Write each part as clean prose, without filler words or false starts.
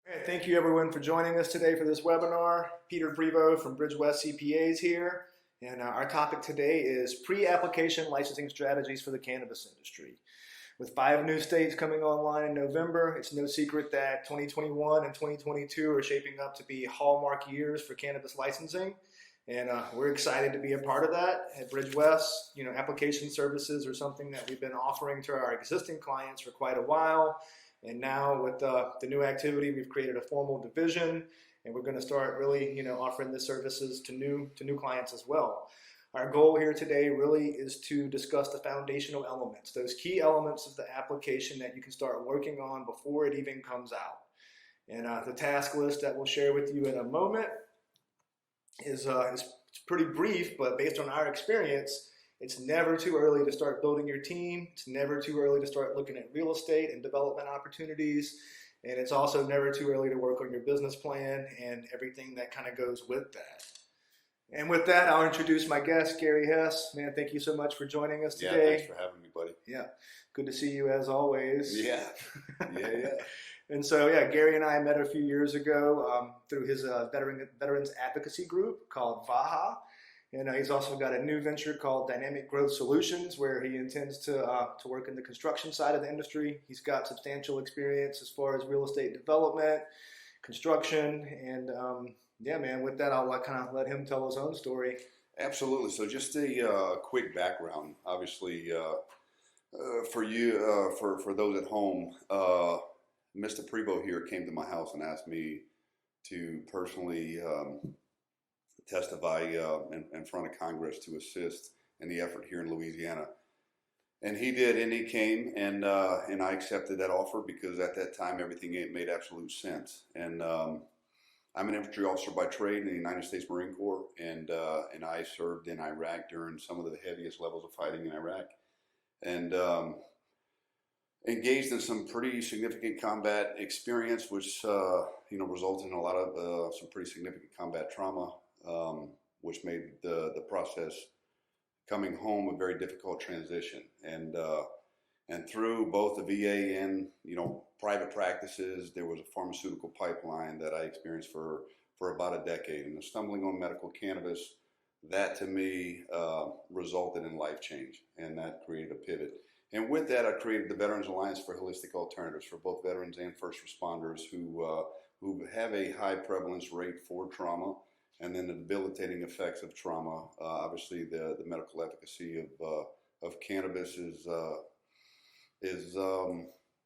Hey, thank you everyone for joining us today for this webinar. Peter Prevo from Bridge West CPAs here, and our topic today is pre-application licensing strategies for the cannabis industry. With 5 new states coming online in November, it's no secret that 2021 and 2022 are shaping up to be hallmark years for cannabis licensing, and we're excited to be a part of that. At Bridge West, application services are something that we've been offering to our existing clients for quite a while. And now with the new activity, we've created a formal division, and we're going to start really, offering the services to new clients as well. Our goal here today really is to discuss the foundational elements, those key elements of the application that you can start working on before it even comes out. And the task list that we'll share with you in a moment is pretty brief, but based on our experience, it's never too early to start building your team. It's never too early to start looking at real estate and development opportunities. And it's also never too early to work on your business plan and everything that kind of goes with that. And with that, I'll introduce my guest, Gary Hess. Man, thank you so much for joining us today. Yeah, thanks for having me, buddy. Yeah, good to see you as always. Yeah. And so, Gary and I met a few years ago through his veterans advocacy group called VAHA. And he's also got a new venture called Dynamic Growth Solutions, where he intends to work in the construction side of the industry. He's got substantial experience as far as real estate development, construction, and with that, I'll kind of let him tell his own story. Absolutely. So just a quick background, obviously, for you, for those at home, Mr. Prevo here came to my house and asked me to personally testify in front of Congress to assist in the effort here in Louisiana. And he did, and he came, and I accepted that offer because at that time everything made absolute sense. And I'm an infantry officer by trade in the United States Marine Corps, and I served in Iraq during some of the heaviest levels of fighting in Iraq, and engaged in some pretty significant combat experience, which resulted in a lot of some pretty significant combat trauma. Which made the process coming home a very difficult transition. And through both the VA and private practices, there was a pharmaceutical pipeline that I experienced for about a decade. And stumbling on medical cannabis, that to me resulted in life change, and that created a pivot. And with that, I created the Veterans Alliance for Holistic Alternatives for both veterans and first responders who have a high prevalence rate for trauma, and then the debilitating effects of trauma. Obviously, the medical efficacy of cannabis is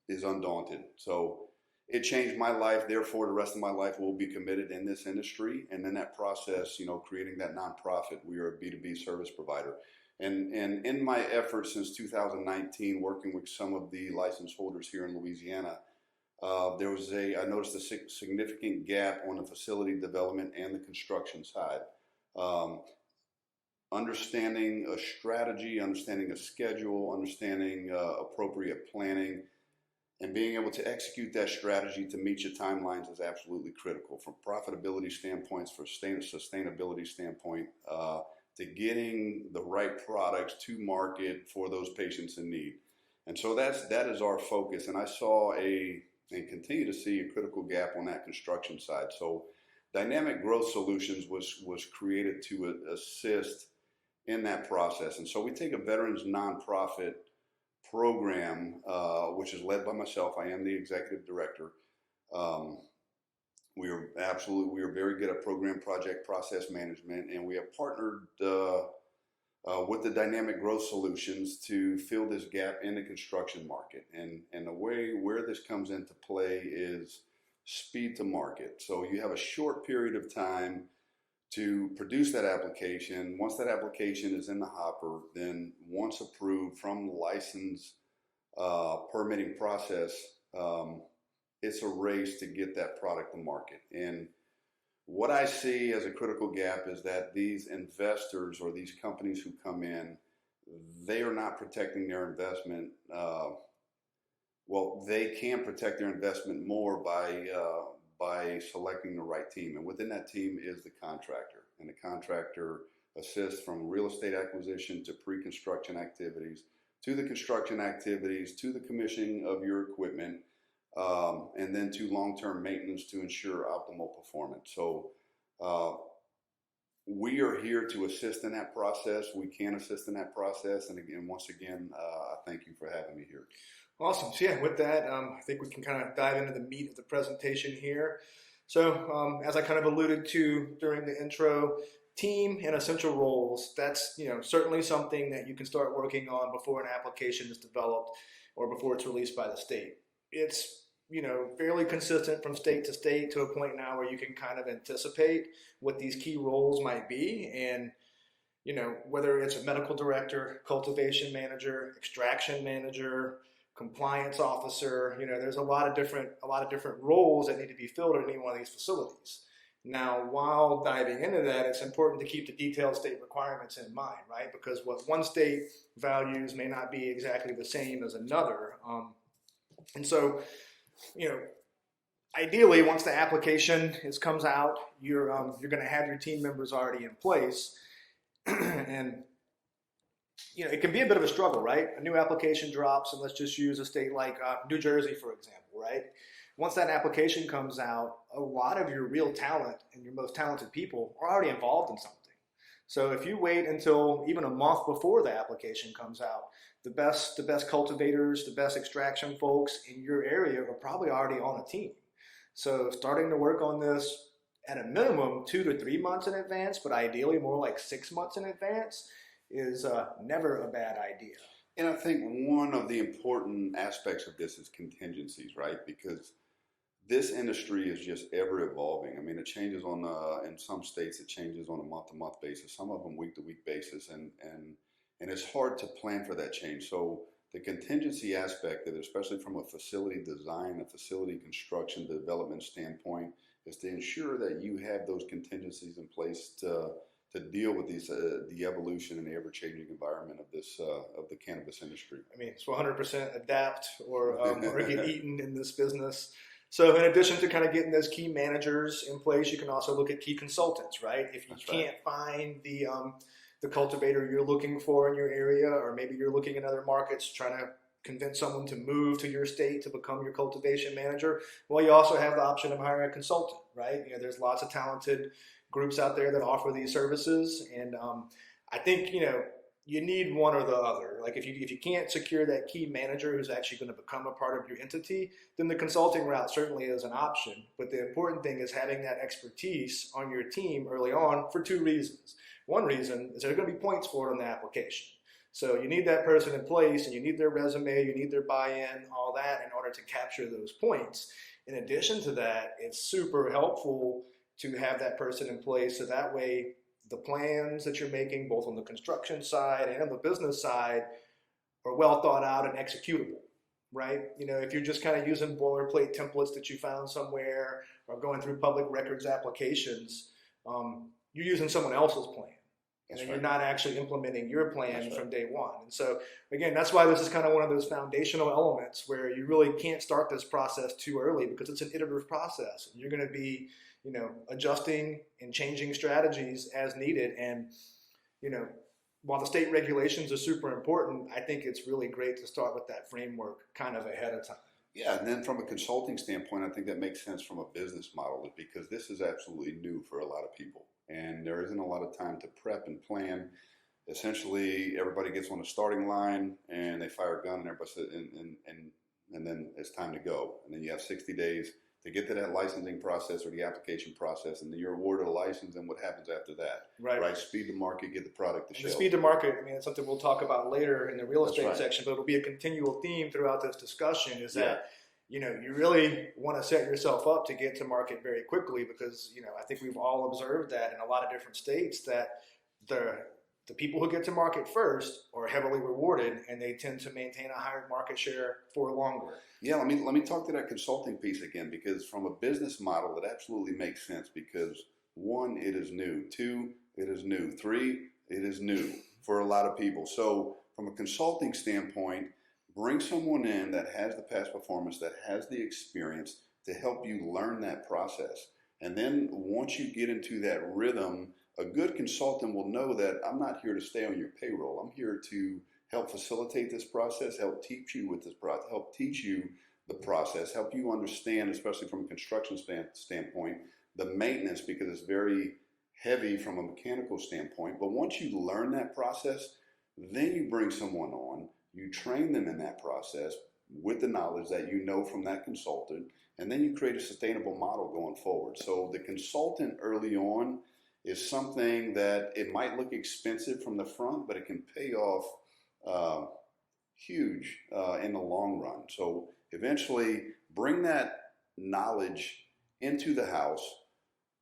undaunted. So it changed my life. Therefore, the rest of my life will be committed in this industry. And in that process, creating that nonprofit, we are a B2B service provider. And in my efforts since 2019, working with some of the license holders here in Louisiana, I noticed a significant gap on the facility development and the construction side. Understanding a strategy, understanding a schedule, understanding appropriate planning, and being able to execute that strategy to meet your timelines is absolutely critical from profitability standpoints, for sustainability standpoint, to getting the right products to market for those patients in need. And so that is our focus. And I saw and continue to see a critical gap on that construction side. So Dynamic Growth Solutions was created to assist in that process. And so we take a veterans nonprofit program, which is led by myself. I am the executive director. We are very good at program project process management, and we have partnered with the Dynamic Growth Solutions to fill this gap in the construction market. And the way where this comes into play is speed to market. So you have a short period of time to produce that application. Once that application is in the hopper, then once approved from the license permitting process, it's a race to get that product to market. And what I see as a critical gap is that these investors or these companies who come in, they are not protecting their investment. They can protect their investment more by selecting the right team. And within that team is the contractor. And the contractor assists from real estate acquisition to pre-construction activities, to the construction activities, to the commissioning of your equipment. and then 2, long-term maintenance to ensure optimal performance. So we are here to assist in that process. We can assist in that process. And again, once again, I thank you for having me here. Awesome. So yeah, with that, I think we can kind of dive into the meat of the presentation here. So as I kind of alluded to during the intro, team and essential roles, that's certainly something that you can start working on before an application is developed or before it's released by the state. It's fairly consistent from state to state to a point now where you can kind of anticipate what these key roles might be, and whether it's a medical director, cultivation manager, extraction manager, compliance officer, there's a lot of different roles that need to be filled in any one of these facilities. Now, while diving into that, it's important to keep the detailed state requirements in mind, right? Because what one state values may not be exactly the same as another. And so, ideally, once the application comes out, you're going to have your team members already in place, and it can be a bit of a struggle, right? A new application drops, and let's just use a state like New Jersey, for example, right? Once that application comes out, a lot of your real talent and your most talented people are already involved in something. So if you wait until even a month before the application comes out, the best cultivators, the best extraction folks in your area are probably already on a team. So starting to work on this at a minimum 2 to 3 months in advance, but ideally more like 6 months in advance, is never a bad idea. And I think one of the important aspects of this is contingencies, right? Because this industry is just ever evolving. I mean, it changes in some states, it changes on a month-to-month basis, some of them week-to-week basis, and it's hard to plan for that change. So the contingency aspect of it, especially from a facility design, a facility construction development standpoint, is to ensure that you have those contingencies in place to deal with these the evolution and the ever-changing environment of this of the cannabis industry. I mean, it's 100% adapt or get eaten in this business. So in addition to kind of getting those key managers in place, you can also look at key consultants, right? If you can't find the cultivator you're looking for in your area, or maybe you're looking in other markets trying to convince someone to move to your state to become your cultivation manager, well, you also have the option of hiring a consultant, right? There's lots of talented groups out there that offer these services, and I think you need one or the other. Like if you can't secure that key manager who's actually going to become a part of your entity, then the consulting route certainly is an option. But the important thing is having that expertise on your team early on for 2 reasons. One reason is there are going to be points for it on the application. So you need that person in place, and you need their resume, you need their buy-in, all that in order to capture those points. In addition to that, it's super helpful to have that person in place, so that way the plans that you're making, both on the construction side and on the business side, are well thought out and executable, right? If you're just kind of using boilerplate templates that you found somewhere or going through public records applications, you're using someone else's plan. And then you're not actually implementing your plan from day one. And so, again, that's why this is kind of one of those foundational elements where you really can't start this process too early, because it's an iterative process. And you're going to be adjusting and changing strategies as needed. And, while the state regulations are super important, I think it's really great to start with that framework kind of ahead of time. Yeah, and then from a consulting standpoint, I think that makes sense from a business model, because this is absolutely new for a lot of people. And there isn't a lot of time to prep and plan. Essentially, everybody gets on the starting line and they fire a gun, and everybody says, and then it's time to go. And then you have 60 days to get to that licensing process or the application process, and then you're awarded a license, and what happens after that? Right? Speed to market, get the product to shelf. The speed to market, I mean, it's something we'll talk about later in the real estate section, but it'll be a continual theme throughout this discussion, is that you really want to set yourself up to get to market very quickly, because I think we've all observed that in a lot of different states that the people who get to market first are heavily rewarded, and they tend to maintain a higher market share for longer. Yeah, let me talk to that consulting piece again, because from a business model, it absolutely makes sense, because 1, it is new. 2, it is new. 3, it is new for a lot of people. So from a consulting standpoint, bring someone in that has the past performance, that has the experience to help you learn that process. And then once you get into that rhythm, a good consultant will know that I'm not here to stay on your payroll. I'm here to help facilitate this process, help teach you with this process, help teach you the process, help you understand, especially from a construction standpoint, the maintenance, because it's very heavy from a mechanical standpoint. But once you learn that process, then you bring someone on, you train them in that process with the knowledge that you know from that consultant, and then you create a sustainable model going forward. So the consultant early on is something that it might look expensive from the front, but it can pay off huge in the long run. So eventually bring that knowledge into the house,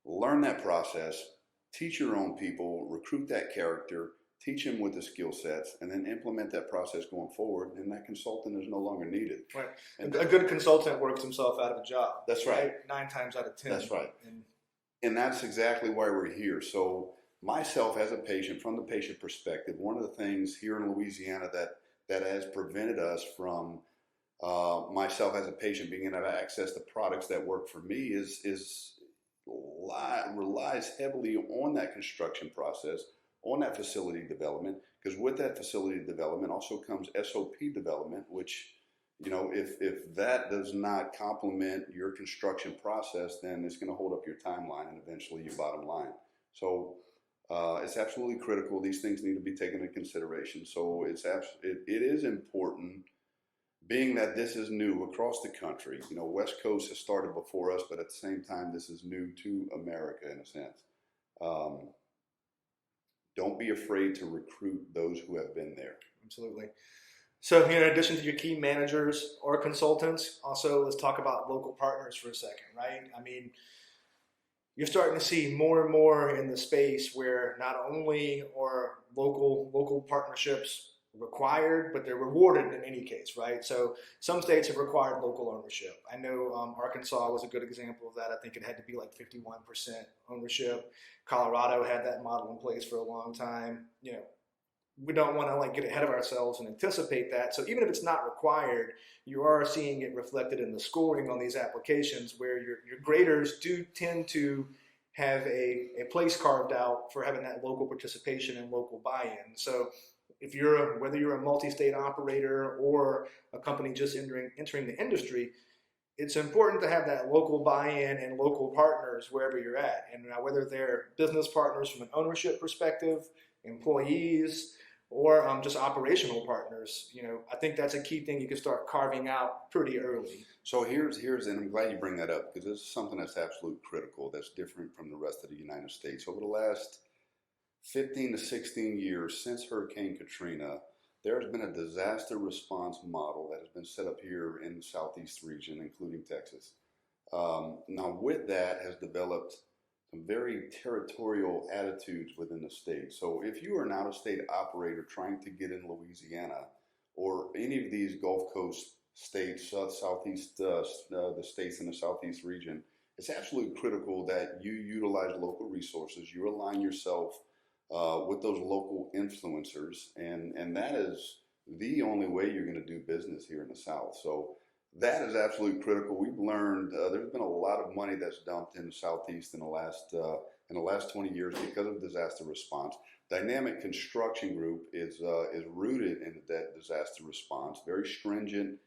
learn that process, teach your own people, recruit that character, teach them with the skill sets, and then implement that process going forward, and that consultant is no longer needed. Right. And a good consultant works himself out of a job. That's right. 9 times out of 10. That's right. And that's exactly why we're here. So myself as a patient, from the patient perspective, one of the things here in Louisiana that has prevented us from myself as a patient being able to access the products that work for me relies heavily on that construction process, on that facility development, because with that facility development also comes SOP development, which, you know, if that does not complement your construction process, then it's going to hold up your timeline and eventually your bottom line. So it's absolutely critical. These things need to be taken into consideration. So it is important, being that this is new across the country. You know, West Coast has started before us, but at the same time, this is new to America in a sense. Don't be afraid to recruit those who have been there. Absolutely. So in addition to your key managers or consultants, also let's talk about local partners for a second, right? I mean, you're starting to see more and more in the space where not only are local partnerships required, but they're rewarded in any case, right? So some states have required local ownership. I know Arkansas was a good example of that. I think it had to be like 51% ownership. Colorado had that model in place for a long time. You know, we don't want to like get ahead of ourselves and anticipate that. So even if it's not required, you are seeing it reflected in the scoring on these applications, where your graders do tend to have a place carved out for having that local participation and local buy-in. So if whether you're a multi-state operator or a company just entering the industry, it's important to have that local buy-in and local partners wherever you're at. And now, whether they're business partners from an ownership perspective, employees, or just operational partners, you know, I think that's a key thing you can start carving out pretty early. So here's, and I'm glad you bring that up, because this is something that's absolutely critical, that's different from the rest of the United States. Over the last 15 to 16 years since Hurricane Katrina, there has been a disaster response model that has been set up here in the Southeast region, including Texas. Now with that has developed some very territorial attitudes within the state. So if you are an out-of-state operator trying to get in Louisiana or any of these Gulf Coast states, Southeast, the states in the Southeast region, it's absolutely critical that you utilize local resources, you align yourself with those local influencers, and that is the only way you're going to do business here in the South. So that is absolutely critical. We've learned there's been a lot of money that's dumped in the Southeast in the last 20 years because of disaster response. Dynamic Construction Group is rooted in that disaster response. Very stringent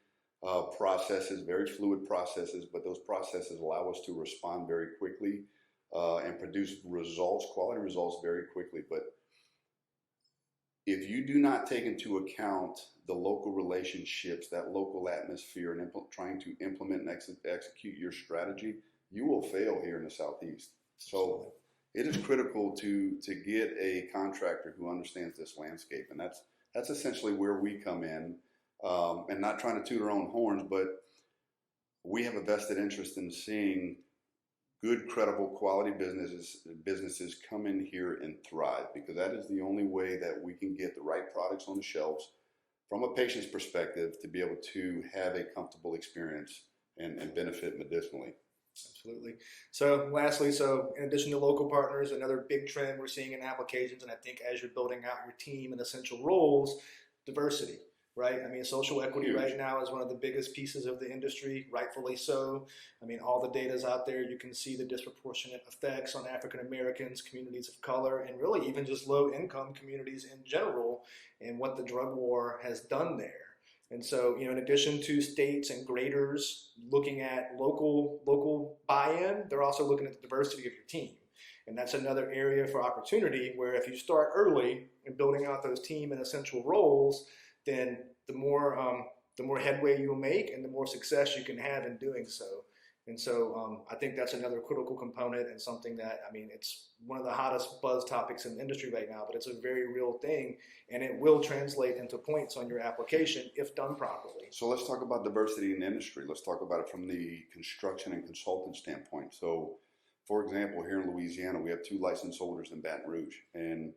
processes, very fluid processes, but those processes allow us to respond very quickly and produce results, quality results very quickly. But if you do not take into account the local relationships, that local atmosphere, and trying to implement and execute your strategy, you will fail here in the Southeast. So it is critical to get a contractor who understands this landscape, and that's essentially where we come in. And not trying to toot our own horns, but we have a vested interest in seeing good, credible, quality businesses come in here and thrive, because that is the only way that we can get the right products on the shelves from a patient's perspective to be able to have a comfortable experience and benefit medicinally. Absolutely. So lastly, in addition to local partners, another big trend we're seeing in applications, and I think as you're building out your team and essential roles, diversity. Right? I mean, social equity right now is one of the biggest pieces of the industry, rightfully so. I mean, all the data's out there. You can see the disproportionate effects on African Americans, communities of color, and really even just low-income communities in general, and what the drug war has done there. And so, in addition to states and graders looking at local buy-in, they're also looking at the diversity of your team. And that's another area for opportunity where if you start early in building out those team and essential roles, then the more headway you'll make and the more success you can have in doing so. And so I think that's another critical component and something that, it's one of the hottest buzz topics in the industry right now, but it's a very real thing and it will translate into points on your application if done properly. So let's talk about diversity in the industry. Let's talk about it from the construction and consultant standpoint. So, for example, here in Louisiana, we have 2 license holders in Baton Rouge, and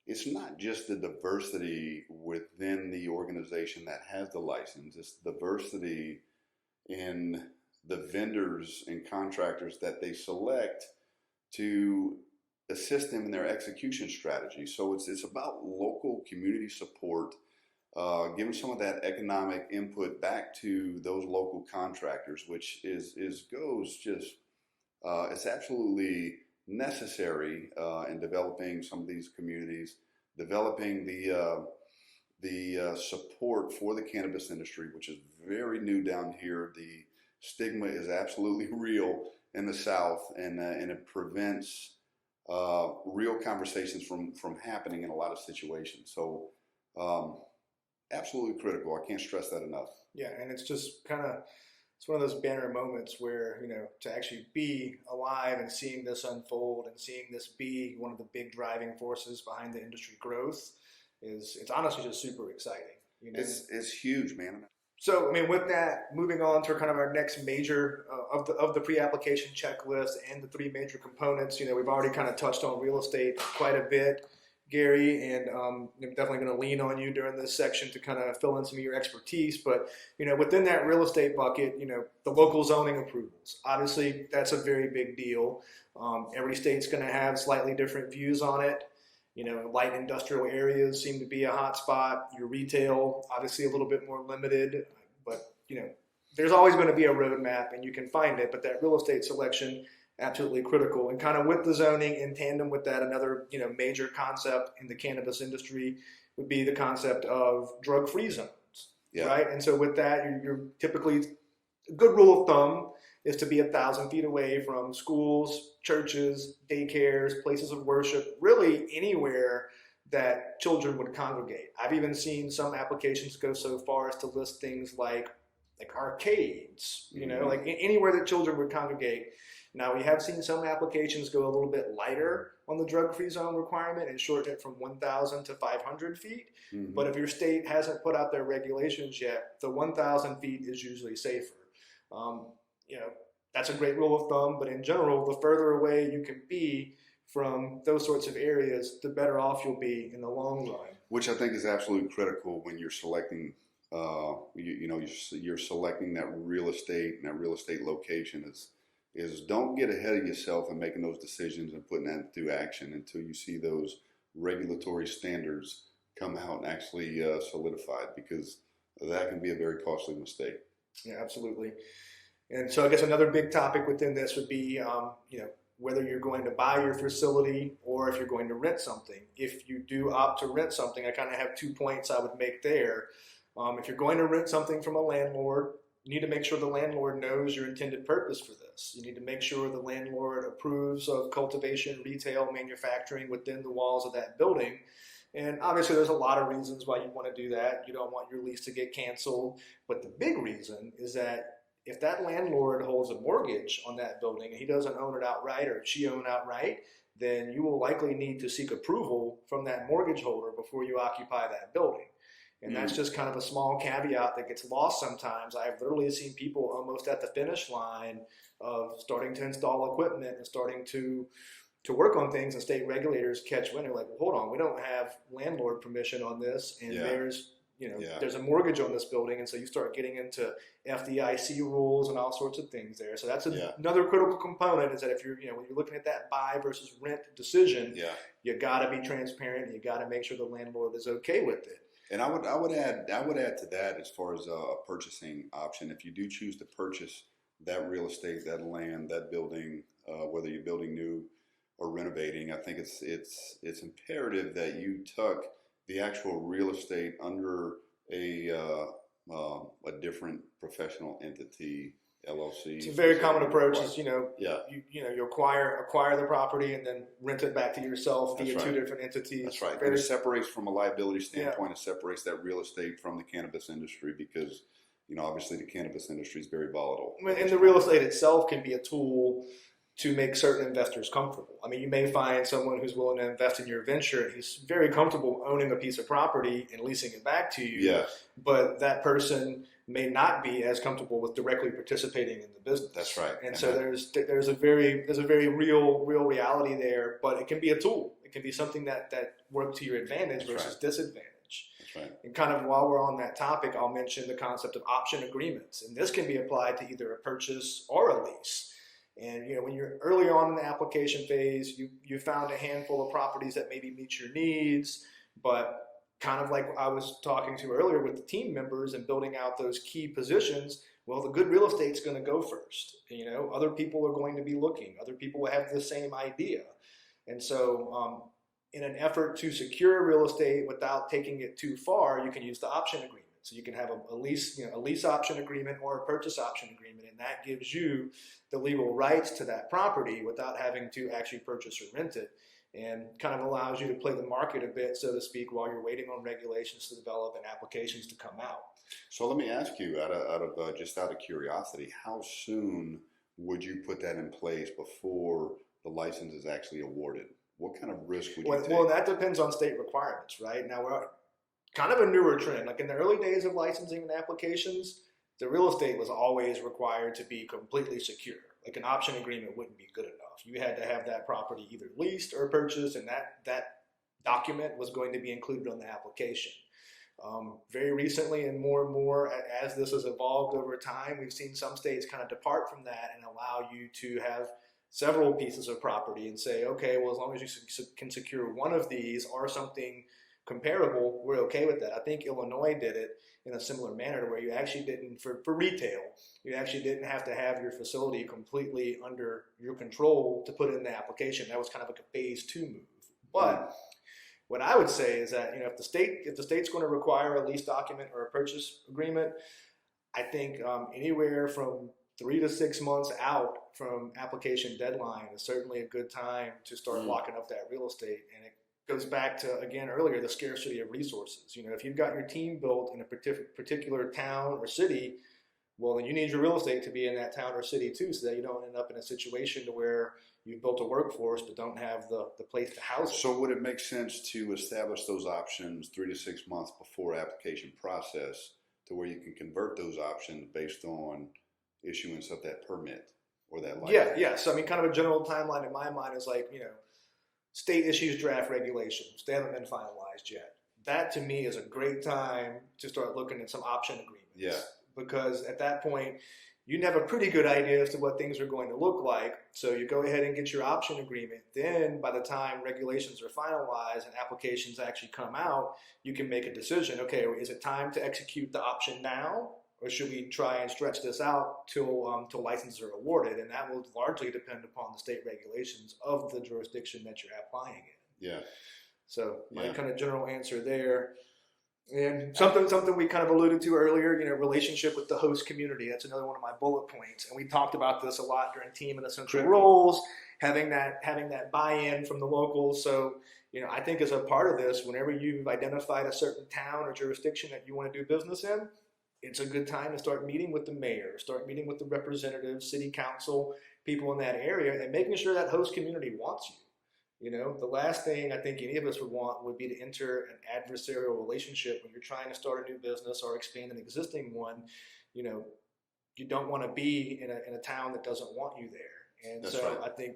it's not just the diversity within the organization that has the license, it's diversity in the vendors and contractors that they select to assist them in their execution strategy. So it's about local community support, giving some of that economic input back to those local contractors, which it's absolutely necessary in developing some of these communities, developing the support for the cannabis industry, which is very new down here. The stigma is absolutely real in the South, and it prevents real conversations from happening in a lot of situations. So absolutely critical. I can't stress that enough. Yeah, and it's just it's one of those banner moments where, to actually be alive and seeing this unfold and seeing this be one of the big driving forces behind the industry growth it's honestly just super exciting. It's huge, man. So, with that, moving on to kind of our next major of the pre-application checklist and the 3 major components, we've already kind of touched on real estate quite a bit, Gary, and I'm definitely going to lean on you during this section to kind of fill in some of your expertise. But, within that real estate bucket, the local zoning approvals, obviously that's a very big deal. Every state's going to have slightly different views on it. Light industrial areas seem to be a hot spot. Your retail, obviously a little bit more limited, but, there's always going to be a roadmap and you can find it, but that real estate selection, absolutely critical. And kind of with the zoning in tandem with that, another, major concept in the cannabis industry would be the concept of drug-free zones, right? And so with that, you're typically, a good rule of thumb is to be 1,000 feet away from schools, churches, daycares, places of worship, really anywhere that children would congregate. I've even seen some applications go so far as to list things like arcades, like anywhere that children would congregate. Now, we have seen some applications go a little bit lighter on the drug-free zone requirement and shorten it from 1,000 to 500 feet. Mm-hmm. But if your state hasn't put out their regulations yet, the 1,000 feet is usually safer. That's a great rule of thumb, but in general, the further away you can be from those sorts of areas, the better off you'll be in the long run. Which I think is absolutely critical when you're selecting, you're selecting that real estate and that real estate location is don't get ahead of yourself and making those decisions and putting that into action until you see those regulatory standards come out and actually solidified, because that can be a very costly mistake. Yeah, absolutely. And so I guess another big topic within this would be, whether you're going to buy your facility or if you're going to rent something. If you do opt to rent something, I kind of have 2 points I would make there. If you're going to rent something from a landlord, you need to make sure the landlord knows your intended purpose for this. You need to make sure the landlord approves of cultivation, retail, manufacturing within the walls of that building. And obviously there's a lot of reasons why you want to do that. You don't want your lease to get canceled. But the big reason is that if that landlord holds a mortgage on that building and he doesn't own it outright or she own it outright, then you will likely need to seek approval from that mortgage holder before you occupy that building. And that's just kind of a small caveat that gets lost sometimes. I've literally seen people almost at the finish line of starting to install equipment and starting to work on things, and state regulators catch wind. They're like, well, hold on, we don't have landlord permission on this, and there's a mortgage on this building, and so you start getting into FDIC rules and all sorts of things there. So that's another critical component, is that if you're when you're looking at that buy versus rent decision, you got to be transparent, and you got to make sure the landlord is okay with it. And I would add to that, as far as a purchasing option, if you do choose to purchase that real estate, that land, that building, whether you're building new or renovating, I think it's imperative that you tuck the actual real estate under a a different professional entity, LLC. It's a very common approach. Is Yeah, you acquire the property and then rent it back to yourself that's via right. two different entities. That's right. Very, And it separates from a liability standpoint. It separates that real estate from the cannabis industry because, obviously the cannabis industry is very volatile. and the real estate itself can be a tool to make certain investors comfortable. I mean, you may find someone who's willing to invest in your venture and he's very comfortable owning a piece of property and leasing it back to you. Yes. But that person may not be as comfortable with directly participating in the business. That's right. And so there's a very real reality there, but it can be a tool. It can be something that works to your advantage versus disadvantage. That's right. And kind of while we're on that topic, I'll mention the concept of option agreements. And this can be applied to either a purchase or a lease. And when you're early on in the application phase, you found a handful of properties that maybe meet your needs, but kind of like I was talking to earlier with the team members and building out those key positions, well, the good real estate's going to go first. Other people are going to be looking. Other people have the same idea. And so in an effort to secure real estate without taking it too far, you can use the option agreement. So you can have a lease option agreement or a purchase option agreement, and that gives you the legal rights to that property without having to actually purchase or rent it, and kind of allows you to play the market a bit, so to speak, while you're waiting on regulations to develop and applications to come out. So let me ask you, out of curiosity, how soon would you put that in place before the license is actually awarded? What kind of risk would you take? Well, that depends on state requirements, right? Now, we're kind of a newer trend. Like in the early days of licensing and applications, the real estate was always required to be completely secure. Like an option agreement wouldn't be good enough. You had to have that property either leased or purchased, and that document was going to be included on the application. Very recently, and more as this has evolved over time, we've seen some states kind of depart from that and allow you to have several pieces of property and say, okay, well, as long as you can secure one of these or something comparable, we're okay with that. I think Illinois did it in a similar manner where you actually didn't, for retail, you actually didn't have to have your facility completely under your control to put in the application. That was kind of like a phase 2 move. But what I would say is that, if the state's going to require a lease document or a purchase agreement, I think anywhere from 3 to 6 months out from application deadline is certainly a good time to start locking up that real estate. And it goes back to, again, earlier, the scarcity of resources. If you've got your team built in a particular town or city, well, then you need your real estate to be in that town or city too, so that you don't end up in a situation to where you've built a workforce but don't have the place to house it. So would it make sense to establish those options 3 to 6 months before application process to where you can convert those options based on issuance of that permit or that license? Yeah. So, kind of a general timeline in my mind is like, state issues draft regulations. They haven't been finalized yet. That to me is a great time to start looking at some option agreements. Yeah. Because at that point, you'd have a pretty good idea as to what things are going to look like. So you go ahead and get your option agreement. Then by the time regulations are finalized and applications actually come out, you can make a decision. Okay, is it time to execute the option now? Or should we try and stretch this out till licenses are awarded? And that will largely depend upon the state regulations of the jurisdiction that you're applying in. Yeah. So my kind of general answer there. And something we kind of alluded to earlier, relationship with the host community. That's another one of my bullet points. And we talked about this a lot during team and essential roles, having that buy-in from the locals. So, I think as a part of this, whenever you've identified a certain town or jurisdiction that you want to do business in, it's a good time to start meeting with the mayor, start meeting with the representatives, city council, people in that area, and making sure that host community wants you. The last thing I think any of us would want would be to enter an adversarial relationship when you're trying to start a new business or expand an existing one. You don't want to be in a town that doesn't want you there. And That's right. I think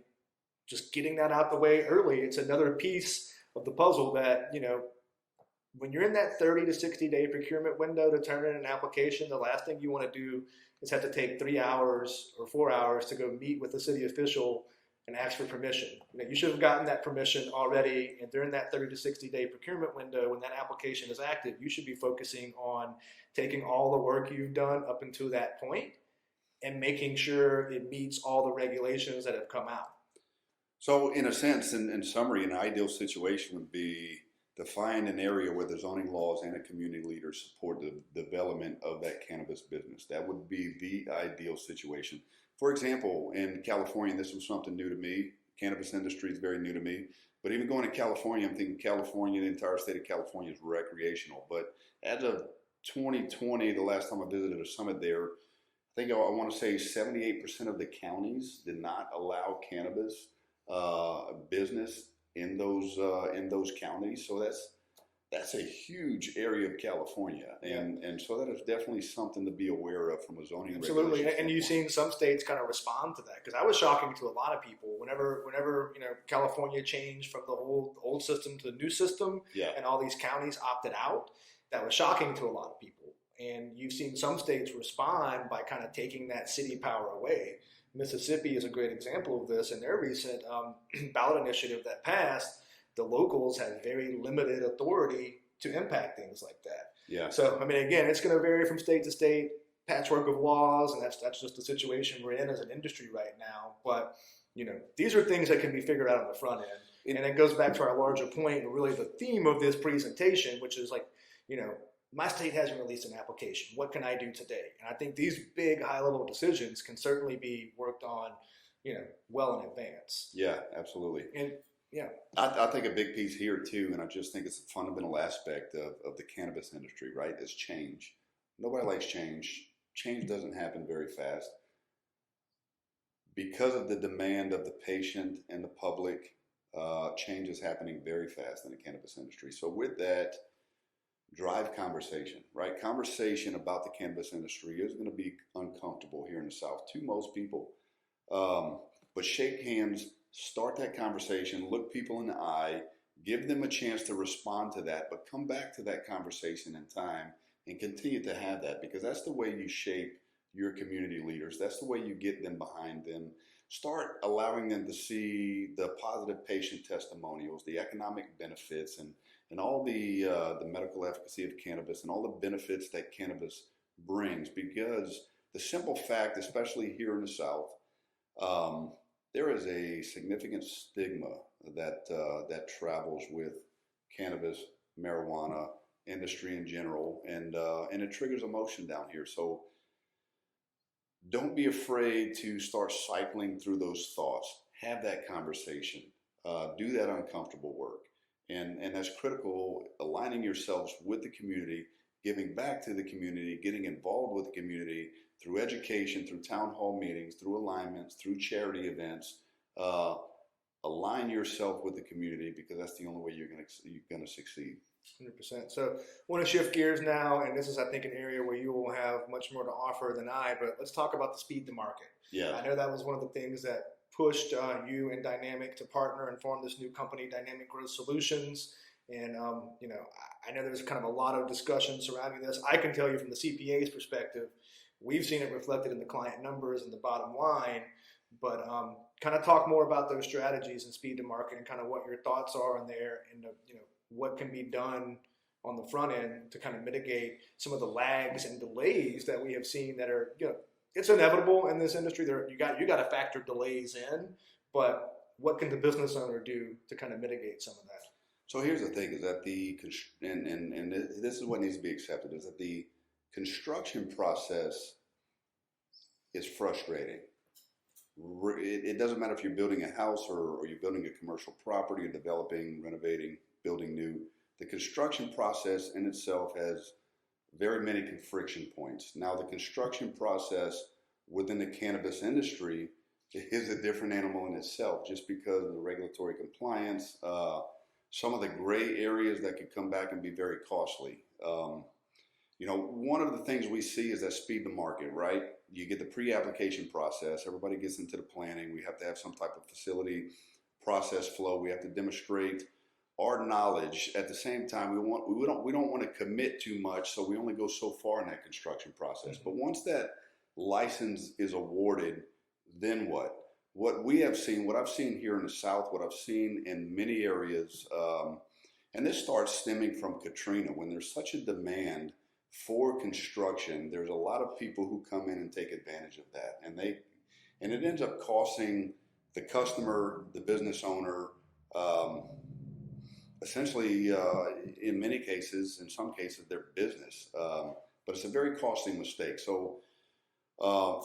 just getting that out the way early, it's another piece of the puzzle that, when you're in that 30 to 60 day procurement window to turn in an application, the last thing you want to do is have to take 3 hours or 4 hours to go meet with the city official and ask for permission. You should have gotten that permission already, and during that 30 to 60 day procurement window, when that application is active, you should be focusing on taking all the work you've done up until that point and making sure it meets all the regulations that have come out. So in a sense, in summary, an ideal situation would be to find an area where the zoning laws and the community leaders support the development of that cannabis business. That would be the ideal situation. For example, in California, this was something new to me. Cannabis industry is very new to me. But even going to California, I'm thinking California, the entire state of California is recreational. But as of 2020, the last time I visited a summit there, I think I want to say 78% of the counties did not allow cannabis business in those counties. So that's a huge area of California, and so that is definitely something to be aware of from a zoning. Absolutely, and you've seen some states kind of respond to that, because that was shocking to a lot of people. Whenever California changed from the old system to the new system, and all these counties opted out, that was shocking to a lot of people. And you've seen some states respond by kind of taking that city power away. Mississippi is a great example of this. In their recent ballot initiative that passed, the locals had very limited authority to impact things like that. Yeah. So, I mean, again, it's going to vary from state to state, patchwork of laws, and that's just the situation we're in as an industry right now. But, these are things that can be figured out on the front end. And it goes back to our larger point, and really the theme of this presentation, which is like, my state hasn't released an application. What can I do today? And I think these big high-level decisions can certainly be worked on, well in advance. Yeah, absolutely. And yeah, I think a big piece here too, and I just think it's a fundamental aspect of the cannabis industry, right, is change. Nobody likes change. Change doesn't happen very fast. Because of the demand of the patient and the public, change is happening very fast in the cannabis industry. So with that, drive conversation, right? Conversation about the cannabis industry is going to be uncomfortable here in the South to most people. But shake hands, start that conversation, look people in the eye, give them a chance to respond to that, but come back to that conversation in time and continue to have that, because that's the way you shape your community leaders. That's the way you get them behind them. Start allowing them to see the positive patient testimonials, the economic benefits, and all the medical efficacy of cannabis and all the benefits that cannabis brings. Because the simple fact, especially here in the South, there is a significant stigma that travels with cannabis, marijuana industry in general, and it triggers emotion down here. So don't be afraid to start cycling through those thoughts. Have that conversation. Do that uncomfortable work. And that's critical, aligning yourselves with the community, giving back to the community, getting involved with the community through education, through town hall meetings, through alignments, through charity events. Align yourself with the community, because that's the only way you're going to succeed. 100%. So I want to shift gears now, and this is, I think, an area where you will have much more to offer than I, but let's talk about the speed to market. Yeah. I know that was one of the things that pushed you and Dynamic to partner and form this new company, Dynamic Growth Solutions. And, I know there's kind of a lot of discussion surrounding this. I can tell you from the CPA's perspective, we've seen it reflected in the client numbers and the bottom line, but kind of talk more about those strategies and speed to market and kind of what your thoughts are in there, and what can be done on the front end to kind of mitigate some of the lags and delays that we have seen that are, it's inevitable in this industry. You got to factor delays in, but what can the business owner do to kind of mitigate some of that? So here's the thing: is that this is what needs to be accepted, is that the construction process is frustrating. It doesn't matter if you're building a house or you're building a commercial property, or developing, renovating, building new. The construction process in itself has very many friction points. Now, the construction process within the cannabis industry is a different animal in itself, just because of the regulatory compliance, some of the gray areas that could come back and be very costly. One of the things we see is that speed to market, right? You get the pre-application process. Everybody gets into the planning. We have to have some type of facility process flow. We have to demonstrate our knowledge. At the same time, we don't want to commit too much, so we only go so far in that construction process. Mm-hmm. But once that license is awarded, then what? What we have seen, what I've seen here in the South, what I've seen in many areas, and this starts stemming from Katrina. When there's such a demand for construction, there's a lot of people who come in and take advantage of that, and it ends up costing the customer, the business owner, essentially, in many cases, in some cases, their business. But it's a very costly mistake. So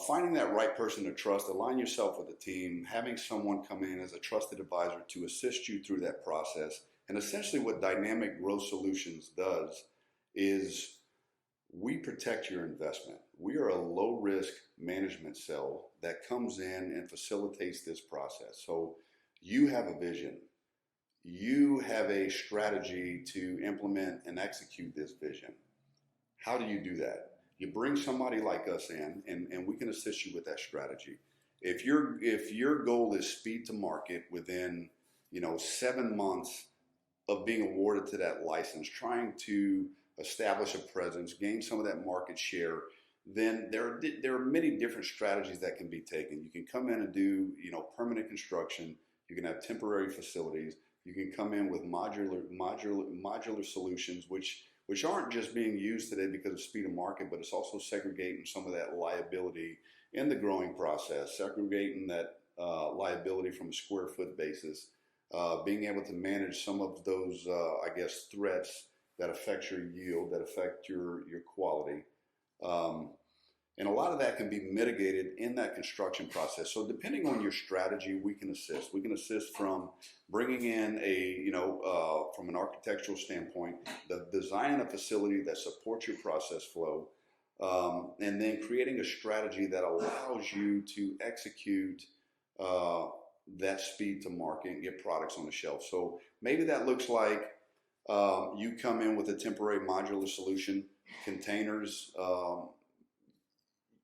finding that right person to trust, align yourself with a team, having someone come in as a trusted advisor to assist you through that process. And essentially what Dynamic Growth Solutions does is we protect your investment. We are a low risk management cell that comes in and facilitates this process. So you have a vision. You have a strategy to implement and execute this vision. How do you do that? You bring somebody like us in, and we can assist you with that strategy. If your goal is speed to market within 7 months of being awarded to that license, trying to establish a presence, gain some of that market share, then there are many different strategies that can be taken. You can come in and do permanent construction. You can have temporary facilities. You can come in with modular solutions, which aren't just being used today because of speed of market, but it's also segregating some of that liability in the growing process, segregating that liability from a square foot basis, being able to manage some of those, threats that affect your yield, that affect your quality. And a lot of that can be mitigated in that construction process. So depending on your strategy, we can assist. We can assist from bringing in from an architectural standpoint, the design a facility that supports your process flow, and then creating a strategy that allows you to execute that speed to market and get products on the shelf. So maybe that looks like you come in with a temporary modular solution, containers,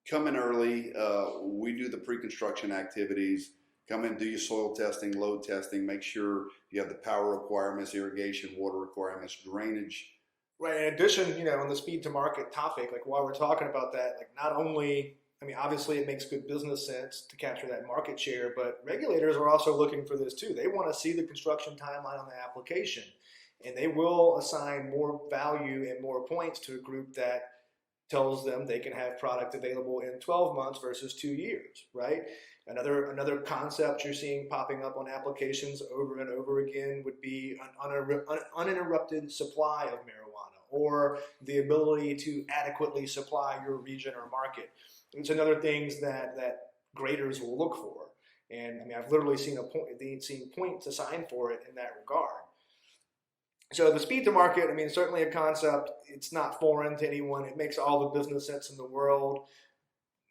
come in early. We do the pre-construction activities. Come in, do your soil testing, load testing, make sure you have the power requirements, irrigation, water requirements, drainage. Right. In addition, on the speed to market topic, like while we're talking about that, like not only, obviously it makes good business sense to capture that market share, but regulators are also looking for this too. They want to see the construction timeline on the application, and they will assign more value and more points to a group that tells them they can have product available in 12 months versus 2 years, right? Another concept you're seeing popping up on applications over and over again would be an uninterrupted supply of marijuana, or the ability to adequately supply your region or market. It's another things that graders will look for. And I've literally seen points assigned for it in that regard. So the speed to market, certainly a concept. It's not foreign to anyone. It makes all the business sense in the world.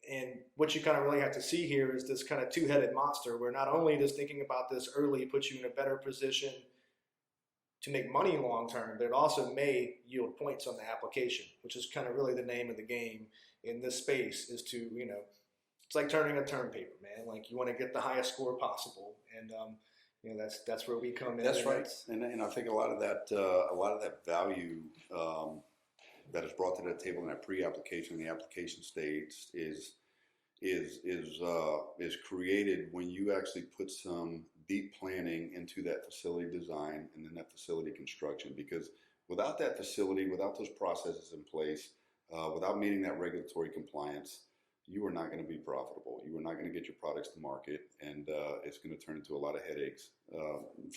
And what you kind of really have to see here is this kind of two-headed monster, where not only does thinking about this early put you in a better position to make money long term, but it also may yield points on the application, which is kind of really the name of the game in this space, is to, it's like turning a term paper, man. Like you want to get the highest score possible. And, that's where we come in. That's right, and I think a lot of that value that is brought to the table in that pre-application, the application stage, is created when you actually put some deep planning into that facility design and then that facility construction. Because without that facility, without those processes in place, without meeting that regulatory compliance, you are not going to be profitable. You are not going to get your products to market, and it's going to turn into a lot of headaches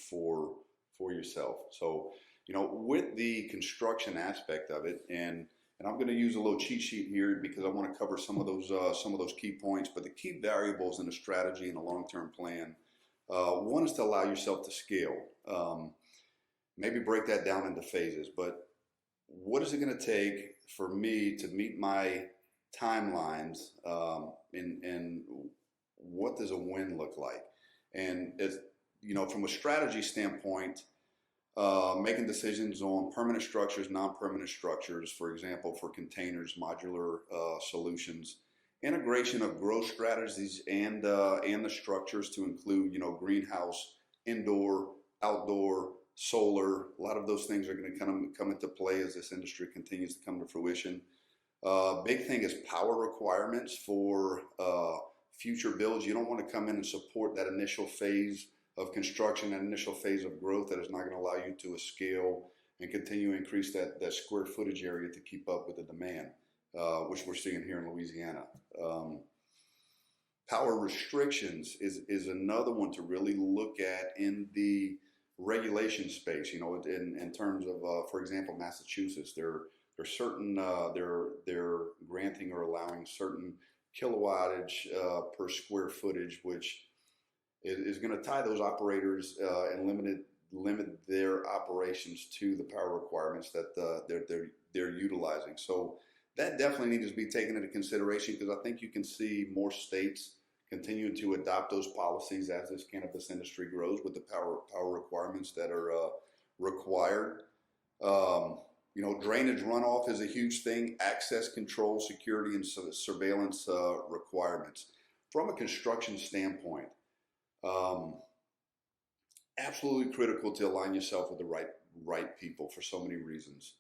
for yourself. So, with the construction aspect of it, and I'm going to use a little cheat sheet here because I want to cover some of those key points. But the key variables in a strategy and a long-term plan, one is to allow yourself to scale. Maybe break that down into phases. But what is it going to take for me to meet my timelines, and what does a win look like? And it's, from a strategy standpoint, making decisions on permanent structures, non-permanent structures, for example, for containers, modular solutions, integration of growth strategies and the structures to include, greenhouse, indoor, outdoor, solar. A lot of those things are going to come into play as this industry continues to come to fruition. Big thing is power requirements for future builds. You don't want to come in and support that initial phase of construction, that initial phase of growth that is not going to allow you to scale and continue to increase that square footage area to keep up with the demand, which we're seeing here in Louisiana. Power restrictions is another one to really look at in the regulation space. In terms of, for example, Massachusetts, they're certain they're granting or allowing certain kilowattage per square footage, which is going to tie those operators and limit their operations to the power requirements that they're utilizing. So that definitely needs to be taken into consideration, because I think you can see more states continuing to adopt those policies as this cannabis industry grows, with the power requirements that are required. Drainage runoff is a huge thing. Access control, security, and surveillance requirements. From a construction standpoint, absolutely critical to align yourself with the right people for so many reasons.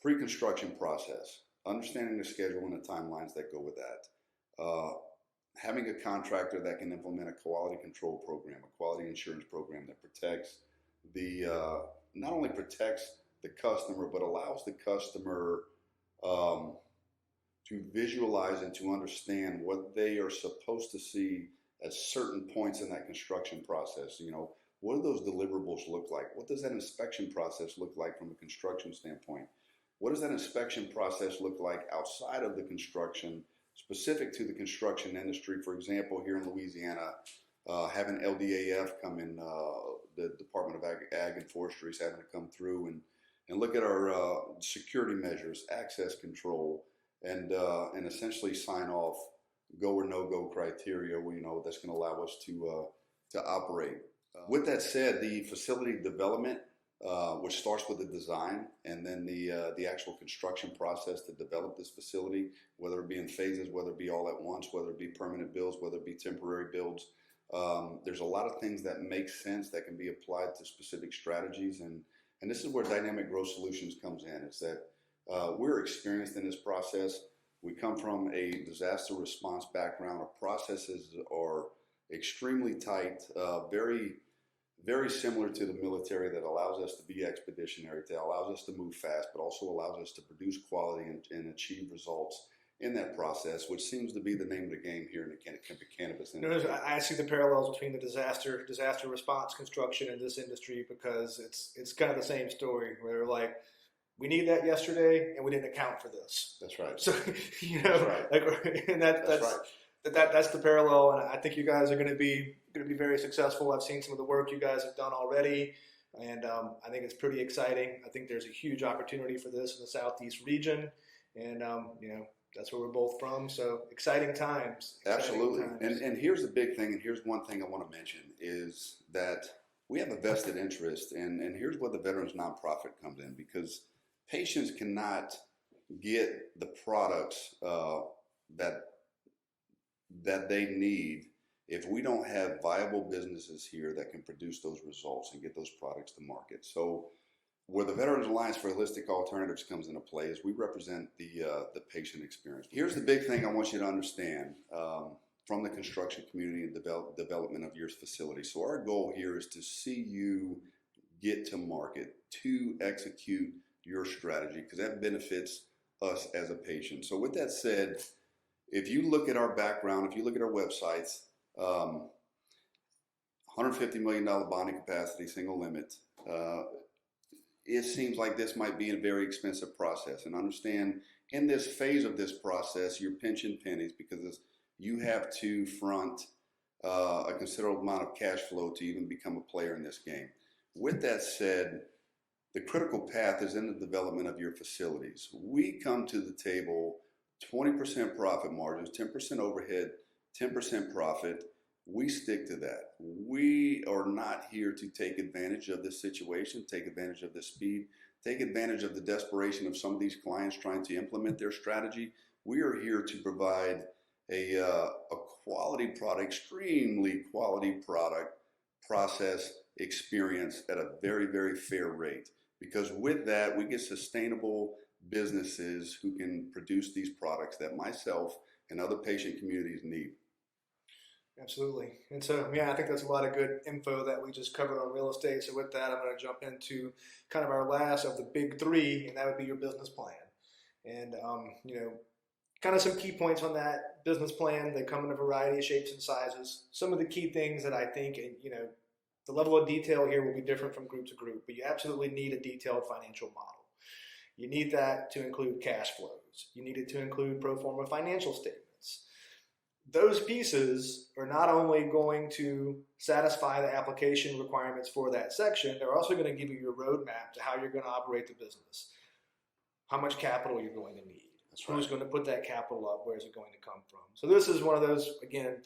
Pre-construction process, understanding the schedule and the timelines that go with that. Having a contractor that can implement a quality control program, a quality insurance program that protects not only protects the customer, but allows the customer to visualize and to understand what they are supposed to see at certain points in that construction process. What do those deliverables look like? What does that inspection process look like from a construction standpoint? What does that inspection process look like outside of the construction, specific to the construction industry? For example, here in Louisiana, having LDAF come in, the Department of Ag and Forestry is having to come through and look at our security measures, access control, and essentially sign off go or no go criteria. That's going to allow us to operate. With that said, the facility development, which starts with the design and then the actual construction process to develop this facility, whether it be in phases, whether it be all at once, whether it be permanent builds, whether it be temporary builds. There's a lot of things that make sense that can be applied to specific strategies, and this is where Dynamic Growth Solutions comes in. Is that we're experienced in this process. We come from a disaster response background. Our processes are extremely tight, very, very similar to the military, that allows us to be expeditionary, that allows us to move fast, but also allows us to produce quality and achieve results in that process, which seems to be the name of the game here in the cannabis industry. I see the parallels between the disaster response construction in this industry, because it's kind of the same story, where like, we need that yesterday, and we didn't account for this. That's right. So That's right. and that's the parallel, and I think you guys are going to be very successful. I've seen some of the work you guys have done already, and I think it's pretty exciting. I think there's a huge opportunity for this in the Southeast region, and that's where we're both from. So exciting times. Absolutely. And here's the big thing, and here's one thing I want to mention, is that we have a vested interest, and here's where the Veterans Nonprofit comes in, because patients cannot get the products that they need if we don't have viable businesses here that can produce those results and get those products to market. So where the Veterans Alliance for Holistic Alternatives comes into play is we represent the patient experience. Here's the big thing I want you to understand from the construction community and development of your facility. So our goal here is to see you get to market, to execute your strategy, because that benefits us as a patient. So with that said, if you look at our background, if you look at our websites, $150 million bonding capacity, single limit, it seems like this might be a very expensive process. And understand, in this phase of this process, you're pinching pennies, because you have to front a considerable amount of cash flow to even become a player in this game. With that said, the critical path is in the development of your facilities. We come to the table 20% profit margins, 10% overhead, 10% profit. We stick to that. We are not here to take advantage of this situation, take advantage of the speed, take advantage of the desperation of some of these clients trying to implement their strategy. We are here to provide a quality product, extremely quality product, process, experience at a very, very fair rate. Because with that, we get sustainable businesses who can produce these products that myself and other patient communities need. Absolutely. And so, I think that's a lot of good info that we just covered on real estate. So with that, I'm going to jump into kind of our last of the big three, and that would be your business plan. And, kind of some key points on that business plan. They come in a variety of shapes and sizes. Some of the key things that I think, The level of detail here will be different from group to group, but you absolutely need a detailed financial model. You need that to include cash flows. You need it to include pro forma financial statements. Those pieces are not only going to satisfy the application requirements for that section, they're also going to give you your roadmap to how you're going to operate the business, how much capital you're going to need. Who's going to put that capital up? Where is it going to come from? So this is one of those, again,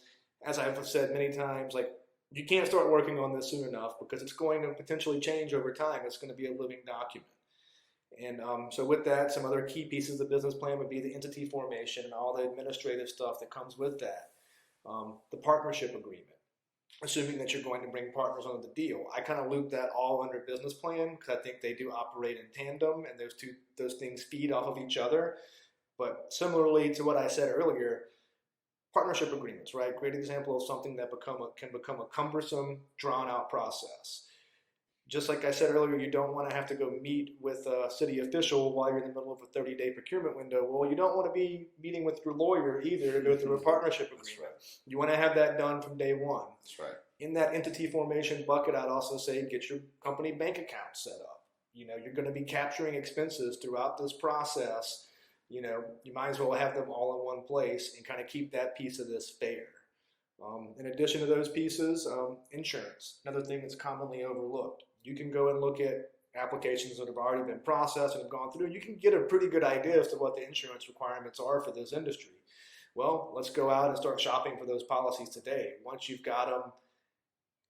as I've said many times, like you can't start working on this soon enough because it's going to potentially change over time. It's going to be a living document. And so with that, some other key pieces of the business plan would be the entity formation and all the administrative stuff that comes with that. The partnership agreement, assuming that you're going to bring partners onto the deal. I kind of loop that all under business plan because I think they do operate in tandem and those things feed off of each other. But similarly to what I said earlier, partnership agreements, right? Great example of something that can become a cumbersome, drawn-out process. Just like I said earlier, you don't want to have to go meet with a city official while you're in the middle of a 30-day procurement window. Well, you don't want to be meeting with your lawyer either to go through a partnership agreement. Right. You want to have that done from day one. That's right. In that entity formation bucket, I'd also say get your company bank account set up. You're going to be capturing expenses throughout this process. You might as well have them all in one place and kind of keep that piece of this fair. In addition to those pieces, insurance, another thing that's commonly overlooked. You can go and look at applications that have already been processed and have gone through. You can get a pretty good idea as to what the insurance requirements are for this industry. Well, let's go out and start shopping for those policies today. Once you've got them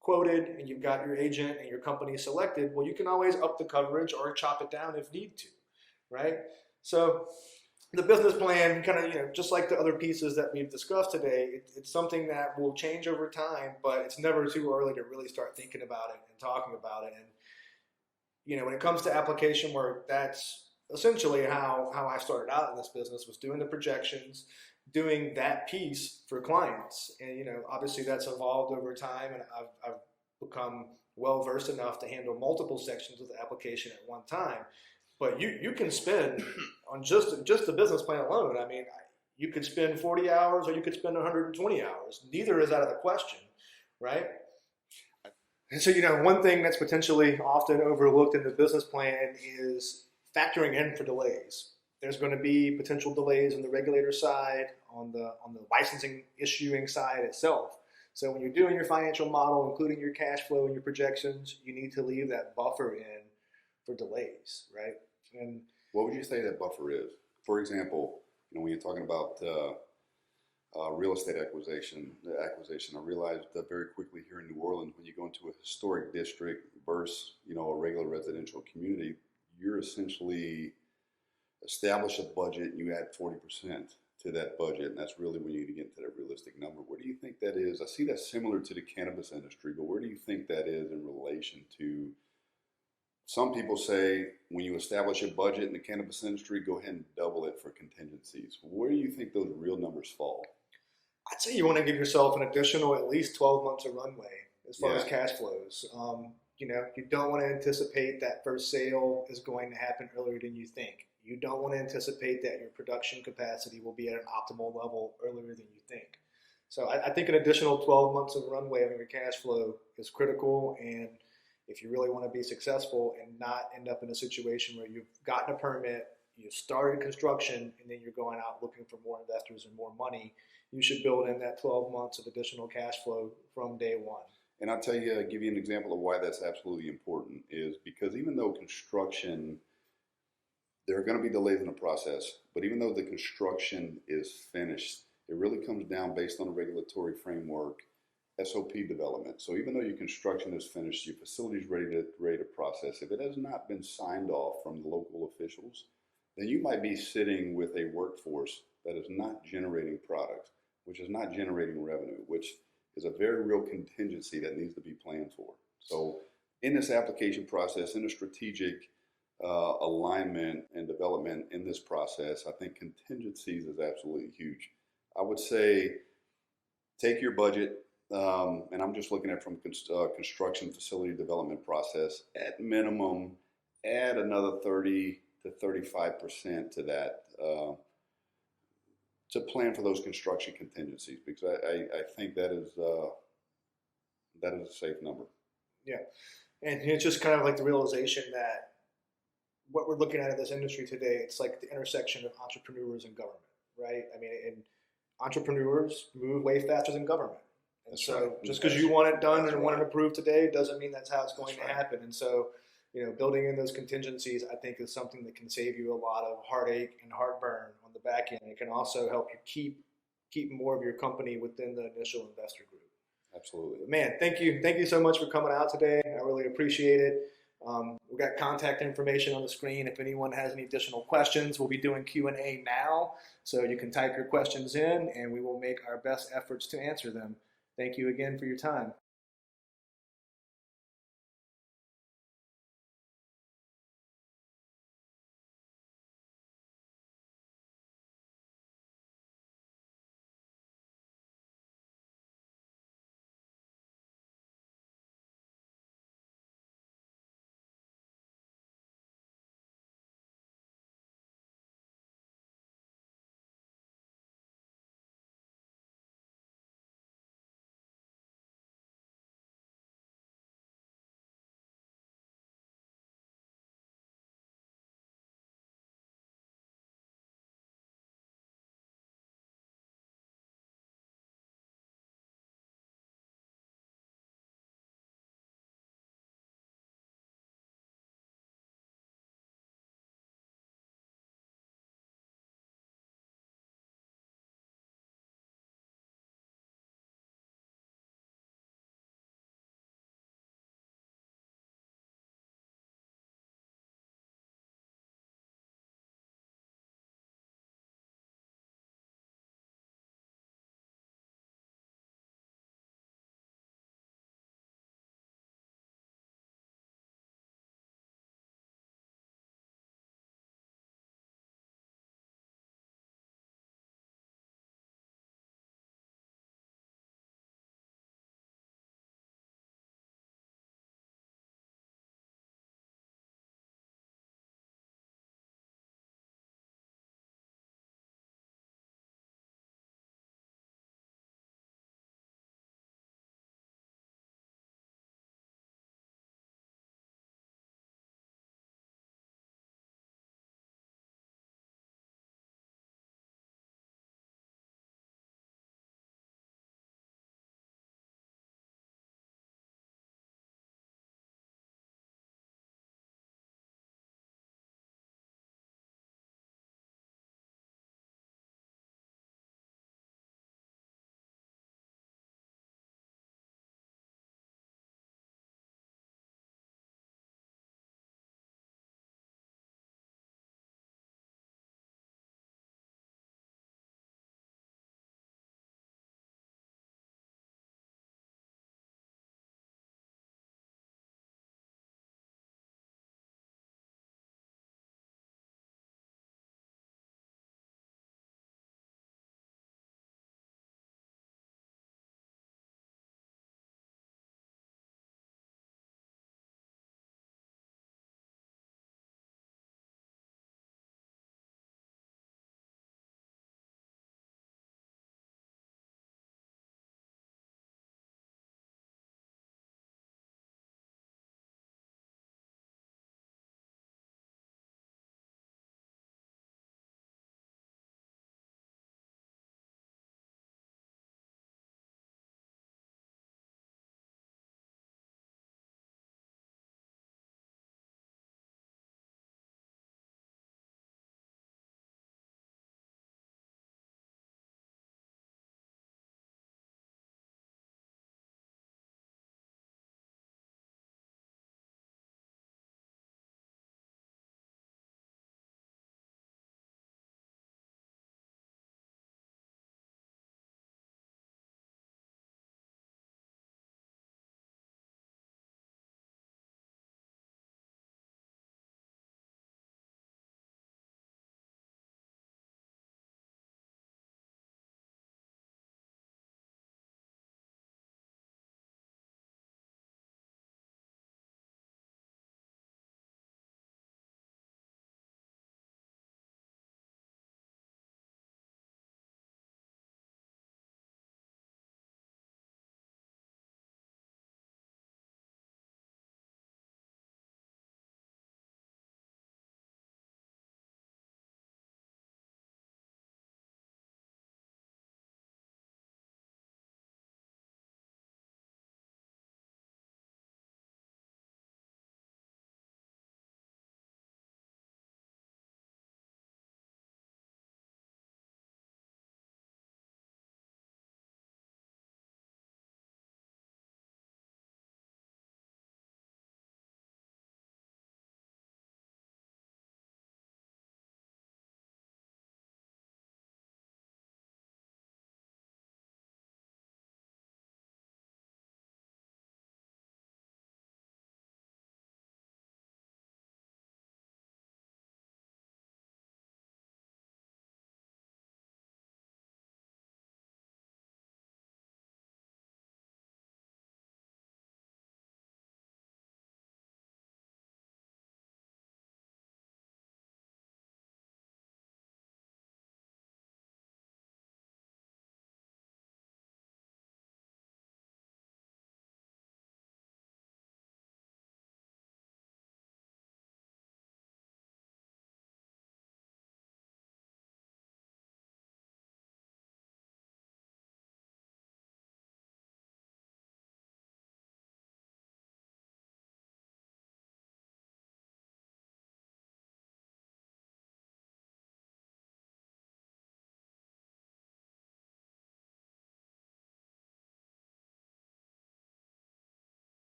quoted and you've got your agent and your company selected, well, you can always up the coverage or chop it down if need to, right? So the business plan, kind of, just like the other pieces that we've discussed today, it's something that will change over time, but it's never too early to really start thinking about it and talking about it. And, when it comes to application work, that's essentially how I started out in this business, was doing the projections, doing that piece for clients. And, obviously that's evolved over time, and I've become well-versed enough to handle multiple sections of the application at one time. But you can spend on just the business plan alone. I mean, you could spend 40 hours or you could spend 120 hours. Neither is out of the question, right? And so, one thing that's potentially often overlooked in the business plan is factoring in for delays. There's going to be potential delays on the regulator side, on the licensing issuing side itself. So when you're doing your financial model, including your cash flow and your projections, you need to leave that buffer in for delays, right? And what would you say that buffer is? For example, when you're talking about real estate acquisition, I realized that very quickly here in New Orleans, when you go into a historic district versus, a regular residential community, you're essentially establish a budget and you add 40% to that budget, and that's really when you get into that realistic number. Where do you think that is? I see that similar to the cannabis industry, but where do you think that is in relation to? Some people say when you establish a budget in the cannabis industry, go ahead and double it for contingencies. Where do you think those real numbers fall? I'd say you want to give yourself an additional at least 12 months of runway as far as cash flows. You don't want to anticipate that first sale is going to happen earlier than you think. You don't want to anticipate that your production capacity will be at an optimal level earlier than you think. So I think an additional 12 months of runway on your cash flow is critical. And if you really want to be successful and not end up in a situation where you've gotten a permit, you've started construction, and then you're going out looking for more investors and more money, you should build in that 12 months of additional cash flow from day one. And I'll give you an example of why that's absolutely important is because even though construction, there are going to be delays in the process, but even though the construction is finished, it really comes down based on a regulatory framework, SOP development. So even though your construction is finished, your facility is ready to process, if it has not been signed off from the local officials, then you might be sitting with a workforce that is not generating product, which is not generating revenue, which is a very real contingency that needs to be planned for. So in this application process, in a strategic alignment and development in this process, I think contingencies is absolutely huge. I would say take your budget, and I'm just looking at from construction facility development process, at minimum, add another 30 to 35% to that to plan for those construction contingencies, because I think that is a safe number. Yeah. And it's just kind of like the realization that what we're looking at in this industry today, it's like the intersection of entrepreneurs and government, right? I mean, and entrepreneurs move way faster than government. And That's so right. just because you want it done That's and want it right. approved today doesn't mean that's how it's going That's to right. happen. And so, building in those contingencies, I think, is something that can save you a lot of heartache and heartburn on the back end. It can also help you keep more of your company within the initial investor group. Absolutely. But man, thank you so much for coming out today. I really appreciate it. We've got contact information on the screen. If anyone has any additional questions, we'll be doing Q&A now, so you can type your questions in, and we will make our best efforts to answer them. Thank you again for your time.